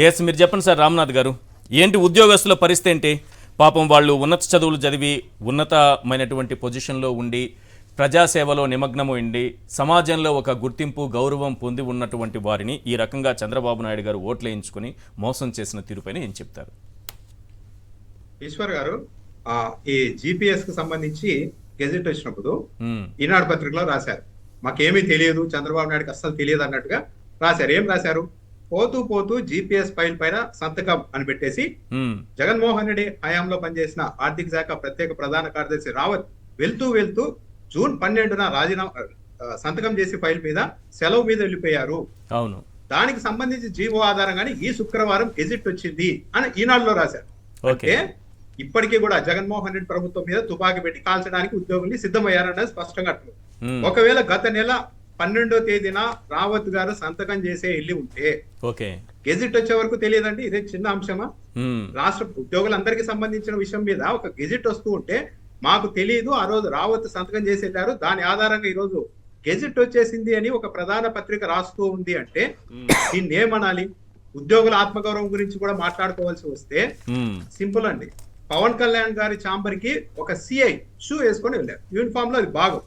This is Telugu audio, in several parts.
ఎస్, మీరు చెప్పండి సార్ రామ్నాథ్ గారు. ఏంటి ఉద్యోగస్తుల పరిస్థితి ఏంటి? పాపం వాళ్ళు ఉన్నత చదువులు చదివి ఉన్నతమైనటువంటి పొజిషన్లో ఉండి ప్రజాసేవలో నిమగ్నము ఉండి సమాజంలో ఒక గుర్తింపు గౌరవం పొంది ఉన్నటువంటి వారిని ఈ రకంగా చంద్రబాబు నాయుడు గారు ఓట్లేయించుకుని మోసం చేసిన తీరుపైన ఏం చెప్తారు? ఈశ్వర్ గారు, ఈ జిపిఎస్ కు సంబంధించి గెజెట్ వచ్చినప్పుడు ఈనాడు పత్రికలో రాశారు, మాకేమీ తెలియదు, చంద్రబాబు నాయుడుకి అస్సలు తెలియదు అన్నట్టుగా రాశారు. ఏం రాశారు? పోతూ పోతూ జిపిఎస్ ఫైల్ పైన సంతకం అని పెట్టేసి జగన్మోహన్ రెడ్డి హయాంలో పనిచేసిన ఆర్థిక శాఖ ప్రత్యేక ప్రధాన కార్యదర్శి రావత్ వెళ్తూ వెళ్తూ జూన్ 12న రాజీనామా సంతకం చేసి ఫైల్ మీద సెలవు మీద వెళ్ళిపోయారు. అవును, దానికి సంబంధించి జీవో ఆధారంగానే ఈ శుక్రవారం గెజిట్ వచ్చింది అని ఈనాడులో రాశారు. అంటే ఇప్పటికీ కూడా జగన్మోహన్ రెడ్డి ప్రభుత్వం మీద తుపాకీ పెట్టి కాల్చడానికి ఉద్యోగుల్ని సిద్ధమయ్యారన్నది స్పష్టంగా అర్థం. ఒకవేళ గత నెల 12వ తేదీన రావత్ గారు సంతకం చేసే వెళ్ళి ఉంటే గెజిట్ వచ్చే వరకు తెలియదండి. ఇదే చిన్న అంశమా? రాష్ట్ర ఉద్యోగులందరికీ సంబంధించిన విషయం మీద ఒక గెజిట్ వస్తూ ఉంటే మాకు తెలియదు, ఆ రోజు రావత్ సంతకం చేసి వెళ్ళారు, దాని ఆధారంగా ఈ రోజు గెజిట్ వచ్చేసింది అని ఒక ప్రధాన పత్రిక రాస్తూ ఉంది అంటే దీన్ని ఏమనాలి? ఉద్యోగుల ఆత్మగౌరవం గురించి కూడా మాట్లాడుకోవాల్సి వస్తే సింపుల్ అండి. పవన్ కళ్యాణ్ గారి ఛాంబర్ కి ఒక సిఐ షూ వేసుకొని వెళ్ళారు, యూనిఫామ్ లో అది భాగం.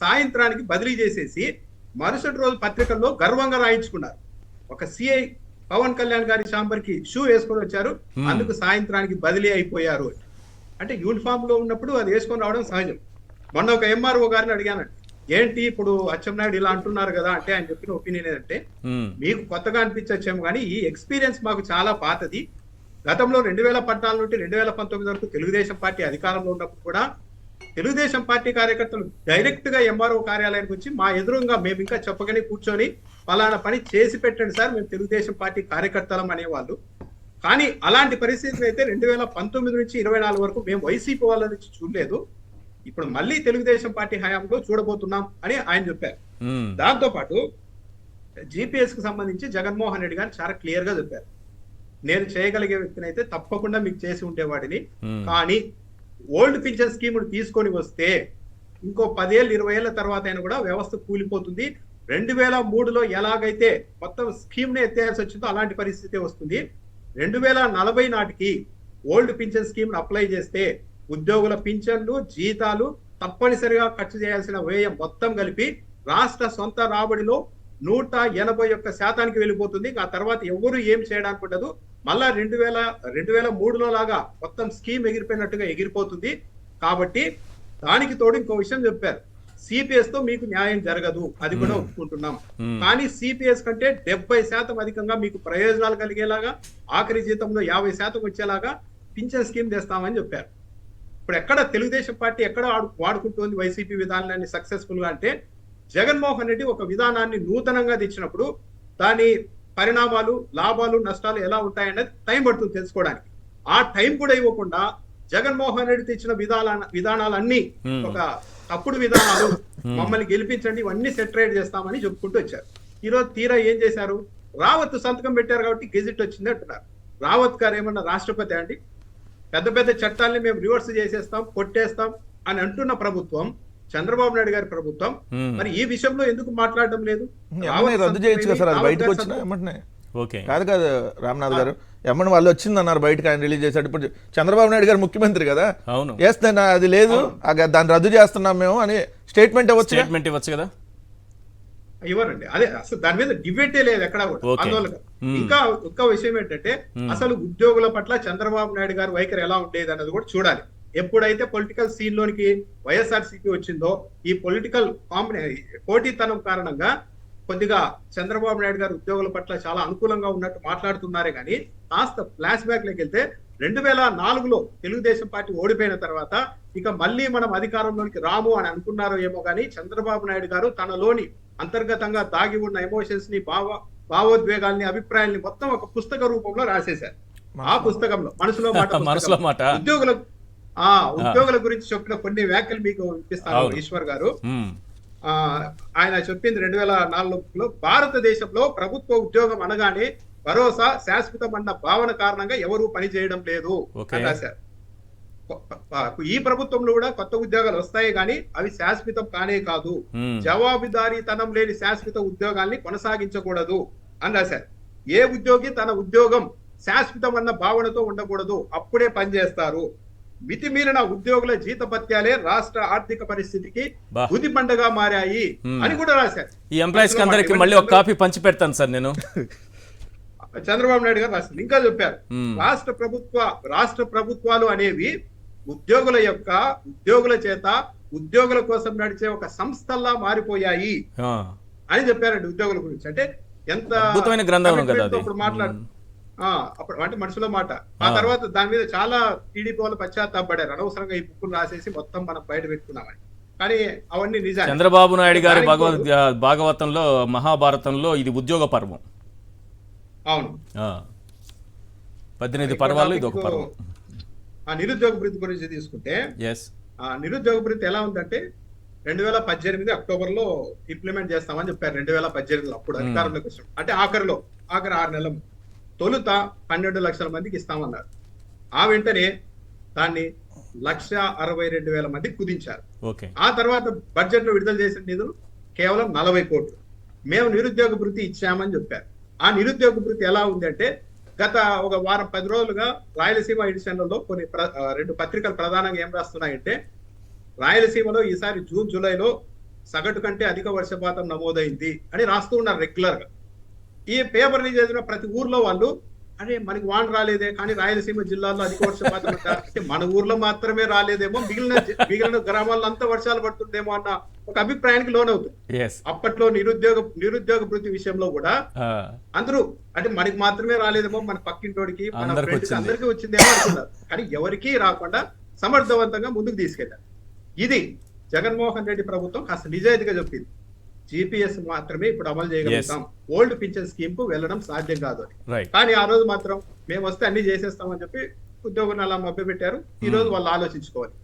సాయంత్రానికి బదిలీ చేసేసి మరుసటి రోజు పత్రికల్లో గర్వంగా రాయించుకున్నారు, ఒక సిఐ పవన్ కళ్యాణ్ గారి ఛాంబర్ కి షూ వేసుకొని వచ్చారు, అందుకు సాయంత్రానికి బదిలీ అయిపోయారు. అంటే యూనిఫామ్ లో ఉన్నప్పుడు అది వేసుకొని రావడం సహజం. మొన్న ఒక ఎంఆర్ఓ గారిని అడిగానండి, ఏంటి ఇప్పుడు అచ్చెన్నాయుడు ఇలా అంటున్నారు కదా అంటే ఆయన చెప్పిన ఒపీనియన్ ఏంటంటే, మీకు కొత్తగా అనిపించచ్చేమో కానీ ఈ ఎక్స్పీరియన్స్ మాకు చాలా పాతది. గతంలో 2014 నుండి 2019 వరకు తెలుగుదేశం పార్టీ అధికారంలో ఉన్నప్పుడు కూడా తెలుగుదేశం పార్టీ కార్యకర్తలు డైరెక్ట్ గా ఎంఆర్ఓ కార్యాలయానికి వచ్చి మా ఎదురుగా మేము ఇంకా చెప్పగానే కూర్చొని పలానా పని చేసి పెట్టండి సార్, మేము తెలుగుదేశం పార్టీ కార్యకర్తలం అనేవాళ్ళు. కానీ అలాంటి పరిస్థితులు అయితే 2019 నుంచి 24 వరకు మేము వైసీపీ వాళ్ళ నుంచి చూడలేదు, ఇప్పుడు మళ్ళీ తెలుగుదేశం పార్టీ హయాంలో చూడబోతున్నాం అని ఆయన చెప్పారు. దాంతో పాటు జిపిఎస్ కు సంబంధించి జగన్మోహన్ రెడ్డి గారు చాలా క్లియర్ గా చెప్పారు, నేను చేయగలిగే వ్యక్తిని అయితే తప్పకుండా మీకు చేసి ఉండేవాడిని, కానీ ఓల్డ్ పింఛన్ స్కీమ్ తీసుకొని వస్తే ఇంకో 10 ఏళ్ళు 20 ఏళ్ల తర్వాత అయినా కూడా వ్యవస్థ కూలిపోతుంది. 2003లో ఎలాగైతే మొత్తం స్కీమ్ ని ఎత్తేయాల్సి వచ్చిందో అలాంటి పరిస్థితి వస్తుంది. 2040 నాటికి ఓల్డ్ పింఛన్ స్కీమ్ అప్లై చేస్తే ఉద్యోగుల పింఛన్లు జీతాలు తప్పనిసరిగా ఖర్చు చేయాల్సిన వ్యయం మొత్తం కలిపి రాష్ట్ర సొంత రాబడిలో 181% వెళ్ళిపోతుంది. ఆ తర్వాత ఎవరు ఏం చేయడానికి ఉండదు. మళ్ళా 2003లో లాగా మొత్తం స్కీమ్ ఎగిరిపోయినట్టుగా ఎగిరిపోతుంది. కాబట్టి దానికి తోడు ఇంకో విషయం చెప్పారు, సిపిఎస్ తో మీకు న్యాయం జరగదు, అది కూడా ఒప్పుకుంటున్నాం, కానీ సిపిఎస్ కంటే 70% అధికంగా మీకు ప్రయోజనాలు కలిగేలాగా ఆఖరి జీతంలో 50% వచ్చేలాగా పింఛన్ స్కీమ్ తెస్తామని చెప్పారు. ఇప్పుడు ఎక్కడ తెలుగుదేశం పార్టీ ఎక్కడ వాడుకుంటుంది వైసీపీ విధానాన్ని సక్సెస్ఫుల్ గా అంటే, జగన్మోహన్ రెడ్డి ఒక విధానాన్ని నూతనంగా తెచ్చినప్పుడు దాని పరిణామాలు లాభాలు నష్టాలు ఎలా ఉంటాయనేది టైం పడుతుంది తెలుసుకోవడానికి. ఆ టైం కూడా ఇవ్వకుండా జగన్మోహన్ రెడ్డి తెచ్చిన విధానాలన్నీ ఒక తప్పుడు విధానాలు, మమ్మల్ని గెలిపించండి ఇవన్నీ సెటరేట్ చేస్తామని చెప్పుకుంటూ వచ్చారు. ఈరోజు తీరా ఏం చేశారు? రావత్ సంతకం పెట్టారు కాబట్టి గెజిట్ వచ్చింది అంటున్నారు. రావత్ గారు ఏమన్నా రాష్ట్రపతి అండి? పెద్ద పెద్ద చట్టాలని మేము రివర్స్ చేసేస్తాం కొట్టేస్తాం అని అంటున్న ప్రభుత్వం చంద్రబాబు నాయుడు గారి ప్రభుత్వం, మరి ఈ విషయంలో ఎందుకు మాట్లాడడం లేదు? రద్దు చేయొచ్చు కదా సార్, అది బయటకు వచ్చిన ఏమంటున్నాయి కాదు కాదు రామ్నాథ్ గారు, ఎమ్మని వాళ్ళు వచ్చిందన్నారు బయటకు, ఆయన రిలీజ్ చేశాడు. ఇప్పుడు చంద్రబాబు నాయుడు గారు ముఖ్యమంత్రి కదా, వేస్తే అది లేదు దాన్ని రద్దు చేస్తున్నాం మేము అని స్టేట్మెంట్ ఇవ్వచ్చు కదా. ఇవ్వరండి, అదే అసలు దాని మీద డిబేటే లేదు ఎక్కడ కూడా ఆందోళన. ఇంకా ఒక్క విషయం ఏంటంటే, అసలు ఉద్యోగుల పట్ల చంద్రబాబు నాయుడు గారి వైఖరి ఎలా ఉండేది అన్నది కూడా చూడాలి. ఎప్పుడైతే పొలిటికల్ సీన్ లోనికి వైఎస్ఆర్సీపీ వచ్చిందో ఈ పొలిటికల్ పోటీతనం కారణంగా కొద్దిగా చంద్రబాబు నాయుడు గారు ఉద్యోగుల పట్ల చాలా అనుకూలంగా ఉన్నట్టు మాట్లాడుతున్నారే కానీ, కాస్త ఫ్లాష్ బ్యాక్ లోకి వెళ్తే 2004లో తెలుగుదేశం పార్టీ ఓడిపోయిన తర్వాత ఇక మళ్ళీ మనం అధికారంలోకి రాము అని అనుకున్నారో ఏమో కానీ, చంద్రబాబు నాయుడు గారు తనలోని అంతర్గతంగా దాగి ఉన్న ఎమోషన్స్ ని భావోద్వేగాల్ని అభిప్రాయాల్ని మొత్తం ఒక పుస్తక రూపంలో రాసేశారు. ఆ పుస్తకంలో మనసులో మాట ఉద్యోగుల గురించి చెప్పిన కొన్ని వ్యాఖ్యలు మీకు వినిపిస్తాను ఈశ్వర్ గారు. ఆయన చెప్పింది 2004లో, భారతదేశంలో ప్రభుత్వ ఉద్యోగం అనగానే భరోసా శాశ్వతం అన్న భావన కారణంగా ఎవరూ పని చేయడం లేదు అని రాశారు. ఈ ప్రభుత్వంలో కూడా కొత్త ఉద్యోగాలు వస్తాయి కానీ అవి శాశ్వతం కానే కాదు, జవాబుదారీతనం లేని శాశ్వత ఉద్యోగాల్ని కొనసాగించకూడదు అని రాశారు. ఏ ఉద్యోగి తన ఉద్యోగం శాశ్వతమన్న భావనతో ఉండకూడదు, అప్పుడే పనిచేస్తారు. మితిమీరిన ఉద్యోగుల జీతభత్యాలే రాష్ట్ర ఆర్థిక పరిస్థితికి గుదిబండగా మారాయి అని కూడా రాశారు. ఈ ఎంప్లాయీస్ అందరికి మళ్ళీ ఒక కాపీ పంచి పెడతాను సార్ నేను. చంద్రబాబు నాయుడు గారు రాశారు. ఇంకా చెప్పారు, రాష్ట్ర ప్రభుత్వాలు అనేవి ఉద్యోగుల చేత ఉద్యోగుల కోసం నడిచే ఒక సంస్థల్లా మారిపోయాయి అని చెప్పారండి ఉద్యోగుల గురించి. అంటే ఎంత అద్భుతమైన గ్రంథం కదా అది. అప్పుడు అప్పుడు అంటే మనుషుల మాట. ఆ తర్వాత దాని మీద చాలా టీడీపీ వాళ్ళు పశ్చాత్తాపడ్డారు, అనవసరంగా ఈ బుక్కులు రాసేసి మొత్తం మనం బయట పెట్టుకున్నామని. కానీ అవన్నీ నిజాలు. చంద్రబాబు నాయుడు గారి భాగవతంలో మహాభారతంలో ఇది ఉద్యోగ పర్వం. అవును, 18 పర్వాలు ఇది ఒక పర్వం. ఆ నిరుద్యోగ భృతి గురించి తీసుకుంటే ఆ నిరుద్యోగ భృతి ఎలా ఉందంటే 2018 అక్టోబర్ లో ఇంప్లిమెంట్ చేస్తామని చెప్పారు. 2018 అప్పుడు అధికారంలోకి వచ్చాం. అంటే ఆఖరి 6 నెలలు తొలుత 12 లక్షల మందికి ఇస్తామన్నారు. ఆ వెంటనే దాన్ని 1,62,000 మందికి కుదించారు. ఆ తర్వాత బడ్జెట్ లో విడుదల చేసిన నిధులు కేవలం 40 కోట్లు. మేము నిరుద్యోగ భృతి ఇచ్చామని చెప్పారు. ఆ నిరుద్యోగ భృతి ఎలా ఉంది అంటే గత ఒక వారం 10 రోజులుగా రాయలసీమ ఎడిషన్లలో కొన్ని 2 పత్రికలు ప్రధానంగా ఏం రాస్తున్నాయంటే, రాయలసీమలో ఈసారి జూన్ జూలైలో సగటు కంటే అధిక వర్షపాతం నమోదైంది అని రాస్తూ ఉన్నారు రెగ్యులర్ గా. ఈ పేపర్ ని చదివిన ప్రతి ఊర్లో వాళ్ళు, అరే మనకి రాలేదే కానీ రాయలసీమ జిల్లాలో అధిక వర్షపాతం అంటే మన ఊర్లో మాత్రమే రాలేదేమో, మిగిలిన గ్రామాల్లో అంతా వర్షాలు పడుతుందేమో అన్న ఒక అభిప్రాయానికి లోనవుతుంది. అప్పట్లో నిరుద్యోగ భృతి విషయంలో కూడా అందరూ అంటే మనకి మాత్రమే రాలేదేమో, మన పక్కింటోడికి మన ఫ్రెండ్స్ అందరికీ వచ్చిందేమో అనుకున్నారు. కానీ ఎవరికీ రాకుండా సమర్థవంతంగా ముందుకు తీసుకెళ్లారు. ఇది జగన్మోహన్ రెడ్డి ప్రభుత్వం కాస్త నిజాయితీగా చెప్పింది. GPS మాత్రమే ఇప్పుడు అమలు చేయగలుగుతాం, ఓల్డ్ పింఛన్ స్కీమ్ కు వెళ్ళడం సాధ్యం కాదు అని. కానీ ఆ రోజు మాత్రం మేము వస్తే అన్ని చేసేస్తామని చెప్పి ఉద్యోగులను అలా మభ్యపెట్టారు. ఈ రోజు వాళ్ళు ఆలోచించుకోవాలి.